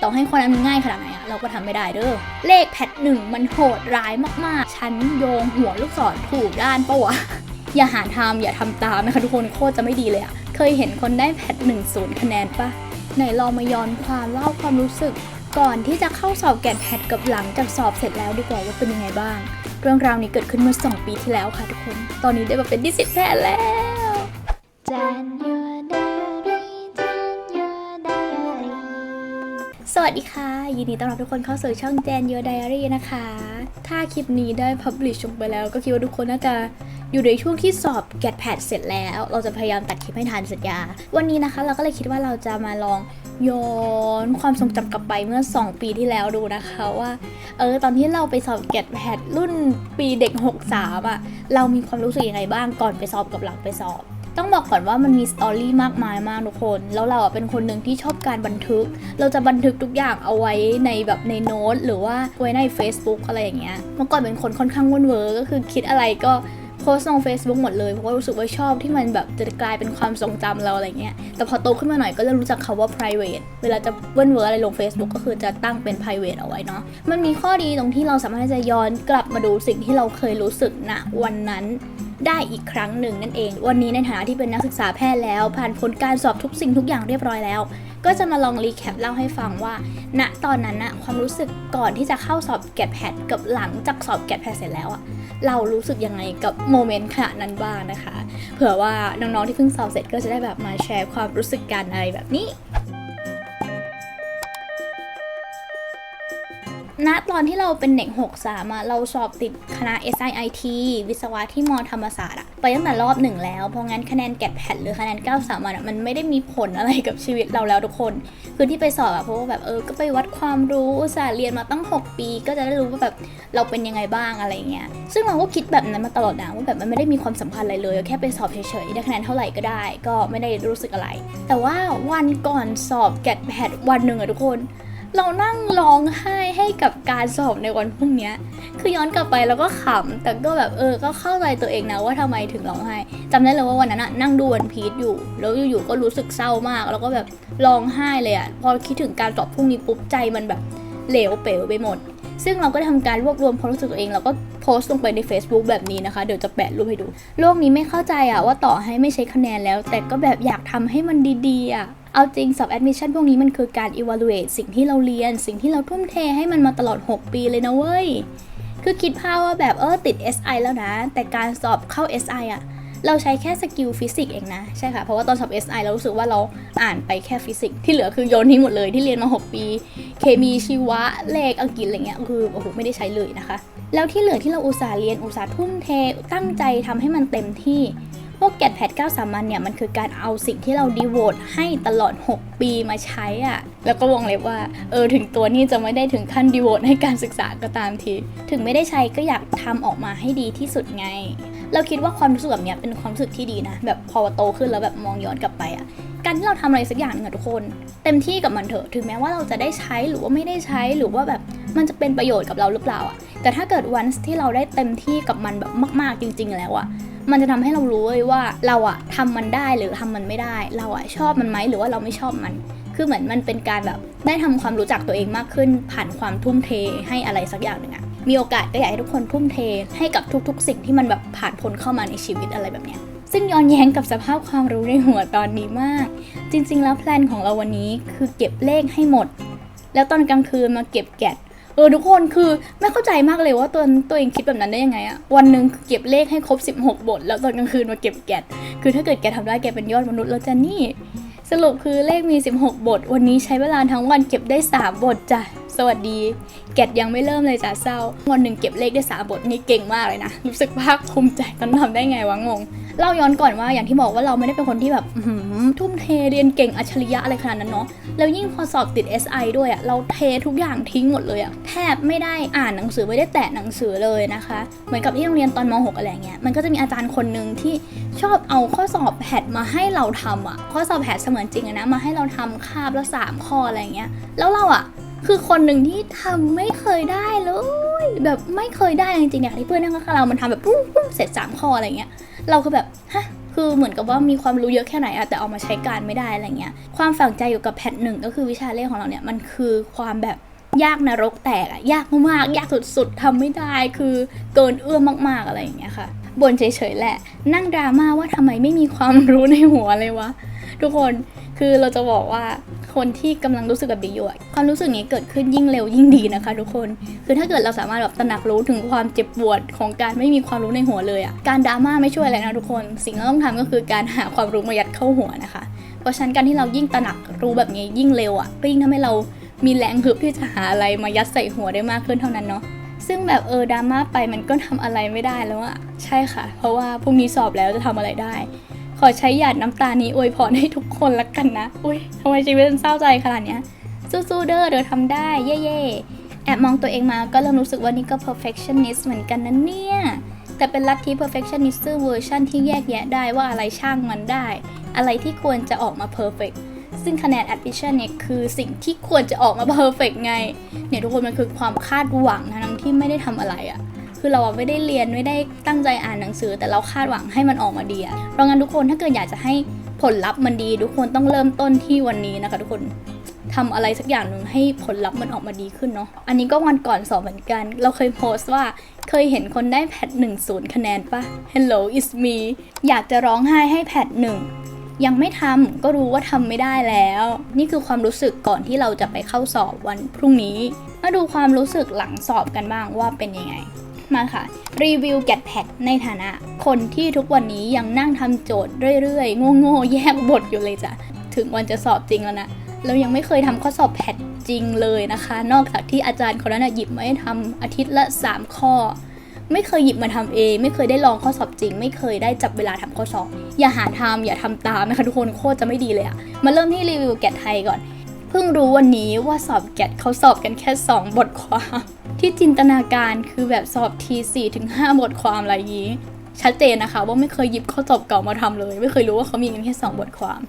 ต่อให้ข้อนั้นมันง่ายขนาดไหนอะเราก็ทำไม่ได้เด้อเลขแพทหนึ่งมันโหดร้ายมากๆฉันโยงหัวลูกศรถูกด้านปะวะ อย่าหาทำอย่าทำตามนะคะทุกคนโคตรจะไม่ดีเลยอะเคยเห็นคนได้แพท1 0คะแนนปะไหนลองมาย้อนความรู้สึกก่อนที่จะเข้าสอบแกดแพทกับหลังจากสอบเสร็จแล้วดีกว่าว่าเป็นยังไงบ้างเรื่องราวนี้เกิดขึ้นเมื่อ2 ปีที่แล้วค่ะทุกคนตอนนี้ได้มาเป็นนิสิตแพทย์แล้ว สวัสดีค่ะยินดีต้อนรับทุกคนเข้าสู่ช่อง Jan Your Diary นะคะถ้าคลิปนี้ได้ publish ลงไปแล้วก็คิดว่าทุกคนน่าจะอยู่ในช่วงที่สอบ GAT-PAT เสร็จแล้วเราจะพยายามตัดคลิปให้ทันสัญญาวันนี้นะคะเราก็เลยคิดว่าเราจะมาลองย้อนความทรงจำกลับไปเมื่อ2 ปีที่แล้วดูนะคะว่าตอนที่เราไปสอบ GAT-PAT รุ่นปีเด็ก63อ่ะเรามีความรู้สึกยังไงบ้างก่อนไปสอบกับหลังไปสอบต้องบอกก่อนว่ามันมีสตอรี่มากมายมากทุกคนแล้วเราเป็นคนหนึ่งที่ชอบการบันทึกเราจะบันทึกทุกอย่างเอาไว้ในแบบในโน้ตหรือว่าไว้ใน Facebook อะไรอย่างเงี้ยเมื่อก่อนเป็นคนค่อนข้างว่นเวอร์ก็คือคิดอะไรก็โพสต์ลง Facebook หมดเลยเพราะว่ารู้สึกว่าชอบที่มันแบบจะกลายเป็นความทรงจำเราอะไรเงี้ยแต่พอโตขึ้นมาหน่อยก็เริ่มรู้จักคำว่า private เวลาจะว่นเวอร์อะไรลง Facebook ก็คือจะตั้งเป็น private เอาไว้เนาะมันมีข้อดีตรงที่เราสามารถจะย้อนกลับมาดูสิ่งที่เราเคยรู้สึกณวันนั้นได้อีกครั้งหนึ่งนั่นเองวันนี้ในฐานะที่เป็นนักศึกษาแพทย์แล้วผ่านผลการสอบทุกสิ่งทุกอย่างเรียบร้อยแล้วก็จะมาลองรีแคปเล่าให้ฟังว่าณตอนนั้นนะความรู้สึกก่อนที่จะเข้าสอบแกดแพทกับหลังจากสอบแกดแพทเสร็จแล้วอะเรารู้สึกยังไงกับโมเมนต์ขณะนั้นบ้างนะคะเผื่อว่าน้องๆที่เพิ่งสอบเสร็จก็จะได้แบบมาแชร์ความรู้สึกกันอะไรแบบนี้ณตอนที่เราเป็นเด็ก63เราสอบติดคณะ SIIT วิศวะที่ม.ธรรมศาสตร์ไปตั้งแต่รอบ1แล้วเพราะงั้นคะแนนแกดแพทหรือคะแนน93มันไม่ได้มีผลอะไรกับชีวิตเราแล้วทุกคนคือที่ไปสอบเพราะว่าแบบก็ไปวัดความรู้อุตส่าห์เรียนมาตั้ง6 ปีก็จะได้รู้ว่าแบบเราเป็นยังไงบ้างอะไรเงี้ยซึ่งเราก็คิดแบบนั้นมาตลอดนะว่าแบบมันไม่ได้มีความสำคัญอะไรเลยแค่ไปสอบเฉยๆได้คะแนนเท่าไหร่ก็ได้ก็ไม่ได้รู้สึกอะไรแต่ว่าวันก่อนสอบแกดแพทวันหนึ่งทุกคนเรานั่งร้องไห้ให้กับการสอบในวันพรุ่งนี้คือย้อนกลับไปแล้วก็ขำแต่ก็แบบก็เข้าใจตัวเองนะว่าทำไมถึงร้องไห้จำได้เลยว่าวันนั้นนั่งดูวันพีชอยู่แล้วอยู่ๆก็รู้สึกเศร้ามากแล้วก็แบบร้องไห้เลยพอคิดถึงการสอบพรุ่งนี้ปุ๊บใจมันแบบเหลวเป๋วไปหมดซึ่งเราก็ทำการรวบรวมความรู้สึกตัวเองแล้วก็โพสต์ลงไปใน Facebook แบบนี้นะคะเดี๋ยวจะแปะรูปให้ดูโลกนี้ไม่เข้าใจว่าต่อให้ไม่ใช้คะแนนแล้วแต่ก็แบบอยากทำให้มันดีๆเอาจริงสอบ admission พวกนี้มันคือการ evaluate สิ่งที่เราเรียนสิ่งที่เราทุ่มเทให้มันมาตลอด6 ปีเลยนะเว้ยคือคิดภาพว่าแบบติด SI แล้วนะแต่การสอบเข้า SI เราใช้แค่สกิลฟิสิกส์เองนะใช่ค่ะเพราะว่าตอนสอบ SI เรารู้สึกว่าเราอ่านไปแค่ฟิสิกส์ที่เหลือคือโยนทิ้งหมดเลยที่เรียนมา6 ปีเคมีชีวะเลขอังกฤษอะไรเงี้ยคือโอ้โหไม่ได้ใช้เลยนะคะแล้วที่เหลือที่เราอุตส่าห์เรียนอุตส่าห์ทุ่มเทตั้งใจทำให้มันเต็มที่พวกแกดแพท93เนี่ยมันคือการเอาสิ่งที่เราดีโวตให้ตลอด6 ปีมาใช้แล้วก็วงเล็บว่าถึงตัวนี้จะไม่ได้ถึงขั้นดีโวตให้การศึกษาก็ตามทีถึงไม่ได้ใช้ก็อยากทำออกมาให้ดีที่สุดไงเราคิดว่าความรู้สึกแบบนี้เป็นความรู้สึกที่ดีนะแบบพอโตขึ้นแล้วแบบมองย้อนกลับไปการที่เราทำอะไรสักอย่างนึงทุกคนเต็มที่กับมันเถอะถึงแม้ว่าเราจะได้ใช้หรือว่าไม่ได้ใช้หรือว่าแบบมันจะเป็นประโยชน์กับเราหรือเปล่าแต่ถ้าเกิดวันที่เราได้เต็มที่กับมันแบบมากๆจริงๆแล้วมันจะทำให้เรารู้เลยว่าเราทำมันได้หรือทำมันไม่ได้เราชอบมันไหมหรือว่าเราไม่ชอบมันคือเหมือนมันเป็นการแบบได้ทำความรู้จักตัวเองมากขึ้นผ่านความทุ่มเทให้อะไรสักอย่างหนึ่งมีโอกาสก็อยากให้ทุกคนทุ่มเทให้กับทุกๆสิ่งที่มันแบบผ่านพ้นเข้ามาในชีวิตอะไรแบบเนี้ยซึ่งย้อนแย้งกับสภาพความรู้ในหัวตอนนี้มากจริงๆแล้วแพลนของเราวันนี้คือเก็บเลขให้หมดแล้วตอนกลางคืนมาเก็บแกดทุกคนคือไม่เข้าใจมากเลยว่าตัวเองคิดแบบนั้นได้ยังไงวันหนึ่งเก็บเลขให้ครบ16 บทแล้วตอนกลางคืนมาเก็บแกดคือถ้าเกิดแกทำได้แกเป็นยอดมนุษย์แล้วจ้ะนี่สรุปคือเลขมี16 บทวันนี้ใช้เวลาทั้งวันเก็บได้3 บทจ้ะสวัสดีแกดยังไม่เริ่มเลยจ้ะเศร้าวันหนึ่งเก็บเลขได้3 บทนี่เก่งมากเลยนะรู้สึกภาคภูมิใจตอนทำได้ไงวะงงเล่าย้อนก่อนว่าอย่างที่บอกว่าเราไม่ได้เป็นคนที่แบบทุ่มเทเรียนเก่งอัจฉริยะอะไรขนาดนั้นเนาะแล้วยิ่งพอสอบติด SI ด้วยเราเททุกอย่างทิ้งหมดเลยแทบไม่ได้อ่านหนังสือไม่ได้แตะหนังสือเลยนะคะเหมือนกับที่โรงเรียนตอนม.6 อะไรเงี้ยมันก็จะมีอาจารย์คนนึงที่ชอบเอาข้อสอบแพทมาให้เราทำข้อสอบแพทเสมือนจริงนะมาให้เราทำคาบละ3 ข้ออะไรเงี้ยแล้วเราคือคนหนึ่งที่ทำไม่เคยได้เลยแบบไม่เคยได้จริงๆเนี่ยที่เพื่อนนั่งข้างเรามันทำแบบปุ้งเสร็จ3 ข้ออะไรเงี้ยเราคือแบบฮะ คือเหมือนกับว่ามีความรู้เยอะแค่ไหนอะแต่เอามาใช้การไม่ได้อะไรเงี้ยความฝังใจอยู่กับแพทหนึ่งก็คือวิชาเลขของเราเนี่ยมันคือความแบบยากนรกแตกอะยากมากๆยากสุดๆทำไม่ได้คือเกินเอื้อมมากๆอะไรอย่างเงี้ยค่ะบ่นเฉยๆแหละนั่งดราม่าว่าทำไมไม่มีความรู้ในหัวเลยวะทุกคนคือเราจะบอกว่าคนที่กำลังรู้สึกแบบนี้อยู่ความรู้สึกนี้เกิดขึ้นยิ่งเร็วยิ่งดีนะคะทุกคนคือถ้าเกิดเราสามารถแบบตระหนักรู้ถึงความเจ็บปวดของการไม่มีความรู้ในหัวเลยอะการดราม่าไม่ช่วยอะไรนะทุกคนสิ่งที่ต้องทำก็คือการหาความรู้มายัดเข้าหัวนะคะเพราะฉะนั้นการที่เรายิ่งตระหนักรู้แบบนี้ยิ่งเร็วอะก็ยิ่งทำให้เรามีแรงฮึบที่จะหาอะไรมายัดใส่หัวได้มากขึ้นเท่านั้นเนาะซึ่งแบบดราม่าไปมันก็ทำอะไรไม่ได้แล้วอะใช่ค่ะเพราะว่าพรุ่งนี้สอบแล้วจะทำอะไรได้ขอใช้หยาดน้ำตานี้อวยพรให้ทุกคนละกันนะอุ้ยทำไมชีวิตมันเศร้าใจขนาดเนี้ยสู้ๆเด้อเดี๋ยวทำได้เย่ๆแอบมองตัวเองมาก็เริ่มรู้สึกว่านี่ก็ perfectionist เหมือนกันนะเนี่ยแต่เป็นลัทธิ perfectionist เวอร์ชันที่แยกแยะได้ว่าอะไรช่างมันได้อะไรที่ควรจะออกมา perfect ซึ่งคะแนน admission เนี่ยคือสิ่งที่ควรจะออกมา perfect ไงเนี่ยทุกคนมันคือความคาดหวังทั้งที่ไม่ได้ทำอะไรอะคือเราไม่ได้เรียนไม่ได้ตั้งใจอ่านหนังสือแต่เราคาดหวังให้มันออกมาดีอะเพราะงั้นทุกคนถ้าเกิดอยากจะให้ผลลัพธ์มันดีทุกคนต้องเริ่มต้นที่วันนี้นะคะทุกคนทำอะไรสักอย่างหนึ่งให้ผลลัพธ์มันออกมาดีขึ้นเนาะอันนี้ก็วันก่อนสอบเหมือนกันเราเคยโพสต์ว่าเคยเห็นคนได้แพท10คะแนนปะ Hello it's me อยากจะร้องไห้ให้แพท1ยังไม่ทำก็รู้ว่าทำไม่ได้แล้วนี่คือความรู้สึกก่อนที่เราจะไปเข้าสอบวันพรุ่งนี้มาดูความรู้สึกหลังสอบกันบ้างว่าเป็นยังไงมาค่ะรีวิว GAT-PAT ในฐานะคนที่ทุกวันนี้ยังนั่งทำโจทย์เรื่อยๆโง่ๆแยกบทอยู่เลยจ้ะถึงวันจะสอบจริงแล้วนะเรายังไม่เคยทำข้อสอบแพทจริงเลยนะคะนอกจากที่อาจารย์คนนั้นหยิบมาให้ทำอาทิตย์ละ3ข้อไม่เคยหยิบมาทำเองไม่เคยได้ลองข้อสอบจริงไม่เคยได้จับเวลาทำข้อสอบอย่าหาทำอย่าทำตามนะคะทุกคนโคตรจะไม่ดีเลยอะมาเริ่มที่รีวิว GAT ไทยก่อนเพิ่งรู้วันนี้ว่าสอบ GAT เขาสอบกันแค่2บทความที่จินตนาการคือแบบสอบที 4-5 บทความอะไรอย่างนี้ชัดเจนนะคะว่าไม่เคยหยิบข้อสอบเก่ามาทำเลยไม่เคยรู้ว่าเขามีกันแค่2บทความ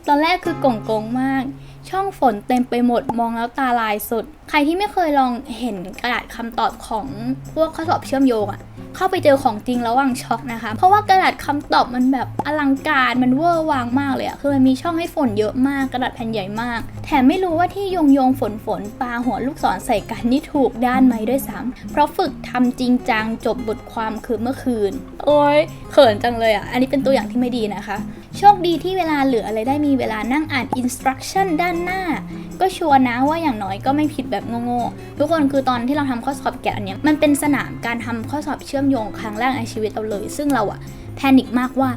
ตอนแรกคือกงมากช่องฝนเต็มไปหมดมองแล้วตาลายสุดใครที่ไม่เคยลองเห็นกระดาษคำตอบของพวกข้อสอบเชื่อมโยงอะเข้าไปเจอของจริงแล้ววางช็อกนะคะเพราะว่ากระดาษคำตอบมันแบบอลังการมันเวอร์วางมากเลยอะคือมันมีช่องให้ฝนเยอะมากกระดาษแผ่นใหญ่มากแถมไม่รู้ว่าที่โยงฝนปาหัวลูกศรใส่กันนี่ถูกด้านไหมด้วยซ้ำเพราะฝึกทำจริงจังจบบทความคือเมื่อคืนโอ๊ยเขินจังเลยอะอันนี้เป็นตัวอย่างที่ไม่ดีนะคะโชคดีที่เวลาเหลืออะไรได้มีเวลานั่งอ่าน instruction ด้านหน้าก็ชัวร์นะว่าอย่างน้อยก็ไม่ผิดแบบโง่ๆทุกคนคือตอนที่เราทำข้อสอบแกะอันเนี้ยมันเป็นสนามการทำข้อสอบเชื่อมโยงครั้งแรกในชีวิตเราเลยซึ่งเราอะแพนิคมากว่า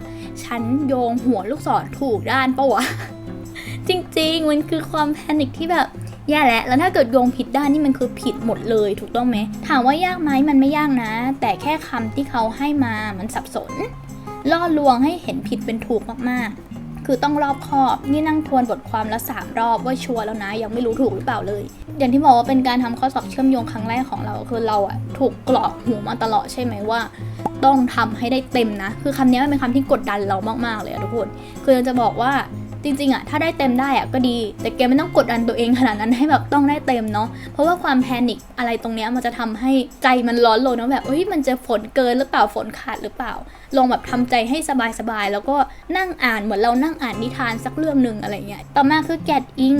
ฉันโยงหัวลูกศรถูกด้านปะวะ จริงๆมันคือความแพนิคที่แบบแย่แล้วถ้าเกิดโยงผิดด้านนี่มันคือผิดหมดเลยถูกต้องไหมถามว่ายากไหมมันไม่ยากนะแต่แค่คำที่เขาให้มามันสับสนล่อลวงให้เห็นผิดเป็นถูกมากๆคือต้องรอบคอบนี่นั่งทวนบทความละ3รอบว่าชัวร์แล้วนะยังไม่รู้ถูกหรือเปล่าเลยอย่างที่บอกว่าเป็นการทำข้อสอบเชื่อมโยงครั้งแรกของเราคือเราอะถูกกรอกหูมาตลอดใช่ไหมว่าต้องทำให้ได้เต็มนะคือคำนี้มันเป็นคำที่กดดันเรามากๆเลยทุกคนคือจะบอกว่าจริงๆอะถ้าได้เต็มได้อะก็ดีแต่แกไม่ต้องกดดันตัวเองขนาดนั้นให้แบบต้องได้เต็มเนาะเพราะว่าความแพนิคอะไรตรงเนี้ยมันจะทำให้ใจมันร้อนรนเนาะแบบมันจะฝนเกินหรือเปล่าฝนขาดหรือเปล่าลองแบบทำใจให้สบายๆแล้วก็นั่งอ่านเหมือนเรานั่งอ่านนิทานสักเรื่องนึงอะไรเงี้ยต่อมาคือแกดอิง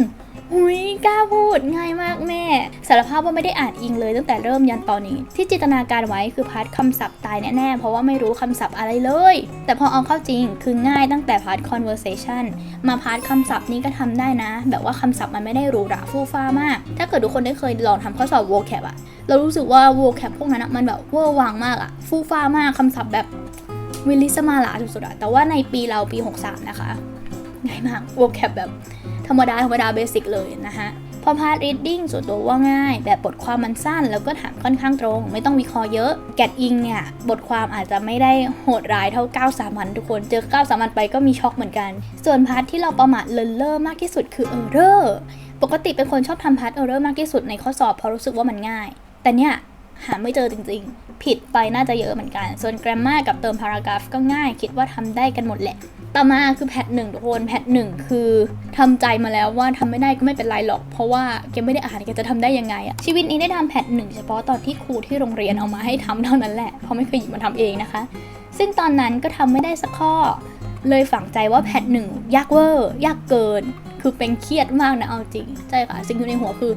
กล้าพูดง่ายมากแม่สารภาพว่าไม่ได้อ่านอิงเลยตั้งแต่เริ่มยันตอนนี้ที่จินตนาการไว้คือพาร์ทคำศัพท์ตายแน่ๆเพราะว่าไม่รู้คำศัพท์อะไรเลยแต่พอเอาเข้าจริงคือง่ายตั้งแต่พาร์ท conversation มาพาร์ทคำศัพท์นี้ก็ทำได้นะแบบว่าคำศัพท์มันไม่ได้หรูหราฟู่ฟ้ามากถ้าเกิดทุกคนได้เคยลองทำข้อสอบ vocab อะเรารู้สึกว่า vocab พวกนั้นมันแบบเวอร์วังมากอะฟู่ฟ้ามากคำศัพท์แบบวิลลิสมาลาสุดๆอะแต่ว่าในปีเราปี63นะคะง่ายมาก vocab แบบธรรมดาเบสิกเลยนะคะพอพาร์ท reading ส่วนตัวว่าง่ายแบบบทความมันสั้นแล้วก็ถามค่อนข้างตรงไม่ต้องวิเคราะห์เยอะแกดอิงเนี่ยบทความอาจจะไม่ได้โหดร้ายเท่า9สามัญทุกคนเจอ9สามัญไปก็มีช็อกเหมือนกันส่วนพาร์ทที่เราประมาทเลินเล่อมากที่สุดคือ error ปกติเป็นคนชอบทำพาร์ท error มากที่สุดในข้อสอบเพราะรู้สึกว่ามันง่ายแต่เนี่ยหาไม่เจอจริงๆผิดไปน่าจะเยอะเหมือนกันส่วน grammar กับเติม paragraph ก็ง่ายคิดว่าทำได้กันหมดแหละต่อมาคือแพท1ทุกคนแพท1คือทำใจมาแล้วว่าทำไม่ได้ก็ไม่เป็นไรหรอกเพราะว่าแกไม่ได้อ่านแกจะทำได้ยังไงอะชีวิตนี้ได้ทำแพท1เฉพาะตอนที่ครูที่โรงเรียนเอามาให้ทำเท่านั้นแหละเพราะไม่เคยหยิบมาทำเองนะคะซึ่งตอนนั้นก็ทำไม่ได้สักข้อ เลยฝังใจว่าแพทหนึ่งยากเวอร์ยากเกินคือเป็นเครียดมากนะเอาจริงใช่ค่ะสิ่งที่ในหัวคือ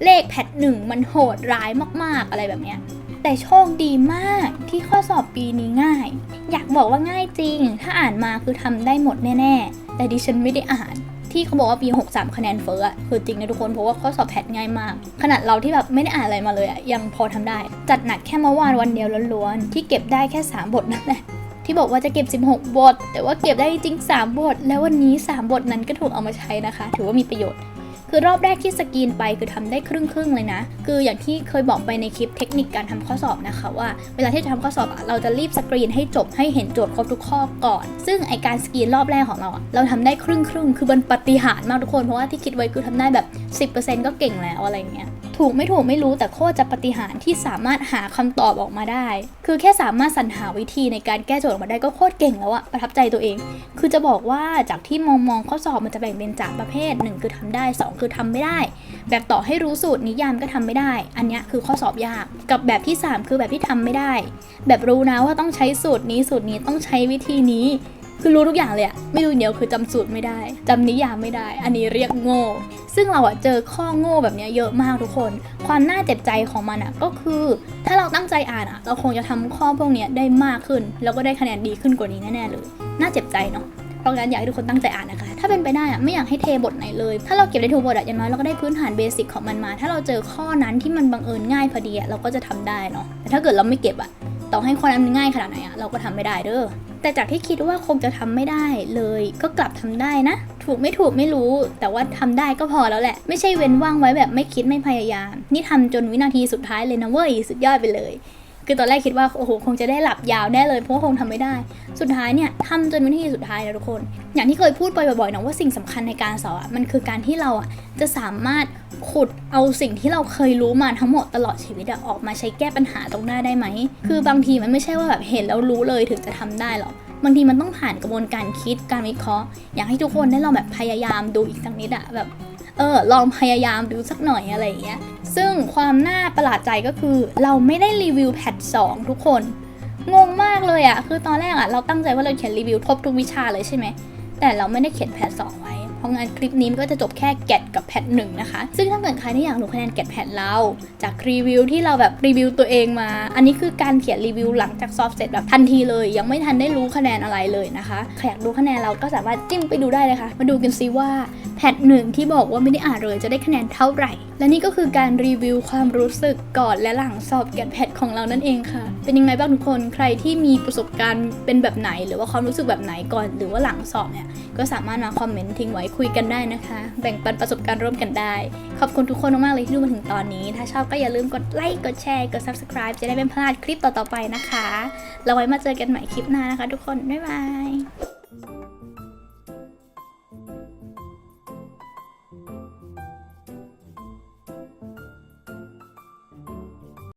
เลขแพทหนึ่งมันโหดร้ายมากๆอะไรแบบเนี้ยแต่โชคดีมากที่ข้อสอบปีนี้ง่ายอยากบอกว่าง่ายจริงถ้าอ่านมาคือทำได้หมดแน่ๆแต่ดิฉันไม่ได้อ่านที่เขาบอกว่าปี63คะแนนเฟ้อคือจริงนะทุกคนเพราะว่าข้อสอบแพทง่ายมากขนาดเราที่แบบไม่ได้อ่านอะไรมาเลยยังพอทำได้จัดหนักแค่เมื่อวานวันเดียวล้วนๆที่เก็บได้แค่3บทนั่นแหละที่บอกว่าจะเก็บ16บทแต่ว่าเก็บได้จริง3บทแล้ววันนี้3บทนั้นก็ถูกเอามาใช้นะคะถือว่ามีประโยชน์คือรอบแรกที่สกรีนไปคือทำได้ครึ่งเลยนะคืออย่างที่เคยบอกไปในคลิปเทคนิคการทำข้อสอบนะคะว่าเวลาที่จะทำข้อสอบเราจะรีบสกรีนให้จบให้เห็นโจทย์ครบทุกข้อก่อนซึ่งไอการสกรีนรอบแรกของเราทำได้ครึ่งคือมันปาฏิหาริย์มากทุกคนเพราะว่าที่คิดไว้คือทำได้แบบ 10% ก็เก่งแล้วอะไรเงี้ยถูกไม่รู้แต่โคตรจะปาฏิหาริย์ที่สามารถหาคำตอบออกมาได้คือแค่สามารถสรรหาวิธีในการแก้โจทย์ออกมาได้ก็โคตรเก่งแล้วอะประทับใจตัวเองคือจะบอกว่าจากที่มองข้อสอบมันจะแบ่งเป็นจากประเภท1คือทำได้2คือทำไม่ได้แบบต่อให้รู้สูตรนิยามก็ทำไม่ได้อันนี้คือข้อสอบยากกับแบบที่3คือแบบที่ทำไม่ได้แบบรู้นะว่าต้องใช้สูตรนี้ต้องใช้วิธีนี้คือรู้ทุกอย่างเลยอะไม่รู้เดียวคือจำสูตรไม่ได้จำนิยามไม่ได้อันนี้เรียกโง่ซึ่งเราเจอข้อโง่แบบนี้เยอะมากทุกคนความน่าเจ็บใจของมันก็คือถ้าเราตั้งใจอ่านเราคงจะทำข้อพวกนี้ได้มากขึ้นแล้วก็ได้คะแนนดีขึ้นกว่านี้แน่ๆเลยน่าเจ็บใจเนาะเพราะงั้นอยากให้ทุกคนตั้งใจอ่านนะคะถ้าเป็นไปได้ไม่อยากให้เทบทไหนเลยถ้าเราเก็บได้ทุกบทอย่างน้อยเราก็ได้พื้นฐานเบสิกของมันมาถ้าเราเจอข้อนั้นที่มันบังเอิญง่ายพอดีเราก็จะทำได้เนาะแต่ถ้าเกิดเราไม่เก็บต่อให้ข้อนั้นมันง่ายขนาดไหนเราก็ทำไม่ได้เด้อแต่จากที่คิดว่าคงจะทำไม่ได้เลยก็กลับทำได้นะถูกไม่รู้แต่ว่าทำได้ก็พอแล้วแหละไม่ใช่เว้นว่างไว้แบบไม่คิดไม่พยายามนี่ทำจนวินาทีสุดท้ายเลยนะเว้ยสุดยอดไปเลยคือตอนแรกคิดว่าโอ้โหคงจะได้หลับยาวแน่เลยเพราะว่าคงทำไม่ได้สุดท้ายเนี่ยทำจนวินาทีสุดท้ายนะทุกคนอย่างที่เคยพูดไปบ่อยๆนะว่าสิ่งสำคัญในการสอบมันคือการที่เราจะสามารถขุดเอาสิ่งที่เราเคยรู้มาทั้งหมดตลอดชีวิตออกมาใช้แก้ปัญหาตรงหน้าได้ไหมคือบางทีมันไม่ใช่ว่าแบบเห็นแล้วรู้เลยถึงจะทำได้หรอกบางทีมันต้องผ่านกระบวนการคิดการวิเคราะห์อยากให้ทุกคนได้ลองแบบพยายามดูอีกสักนิดแบบลองพยายามดูสักหน่อยอะไรอย่างเงี้ยซึ่งความน่าประหลาดใจก็คือเราไม่ได้รีวิวแพท2ทุกคนงงมากเลยคือตอนแรกเราตั้งใจว่าเราเขียนรีวิวครบทุกวิชาเลยใช่ไหมแต่เราไม่ได้เขียนแพท2ไว้เพราะงั้นคลิปนี้มันก็จะจบแค่แกดกับแพท1นะคะซึ่งถ้าเกิดใครที่อยากรู้คะแนนแกดแพทเราจากรีวิวที่เราแบบรีวิวตัวเองมาอันนี้คือการเขียนรีวิวหลังจากสอบเสร็จแบบทันทีเลยยังไม่ทันได้รู้คะแนนอะไรเลยนะคะใครอยากดูคะแนนเราก็สามารถจิ้มไปดูได้เลยค่ะมาดูกันซิว่าแพท1ที่บอกว่าไม่ได้อ่านเลยจะได้คะแนนเท่าไหร่และนี่ก็คือการรีวิวความรู้สึกก่อนและหลังสอบแกดแพทของเรานั่นเองค่ะเป็นยังไงบ้างทุกคนใครที่มีประสบการณ์เป็นแบบไหนหรือว่าความรู้สึกแบบไหนก่อนหรือว่าหลังสอบเนี่ยก็สามารถมาคอมเมนต์ทิ้งไว้คุยกันได้นะคะแบ่งปันประสบการณ์ร่วมกันได้ขอบคุณทุกคนมากๆเลยที่ดูมาถึงตอนนี้ถ้าชอบก็อย่าลืมกดไลค์กดแชร์กด Subscribe จะได้ไม่พลาดคลิปต่อๆไปนะคะแล้วไว้มาเจอกันใหม่คลิปหน้านะคะทุกคนบ๊ายบาย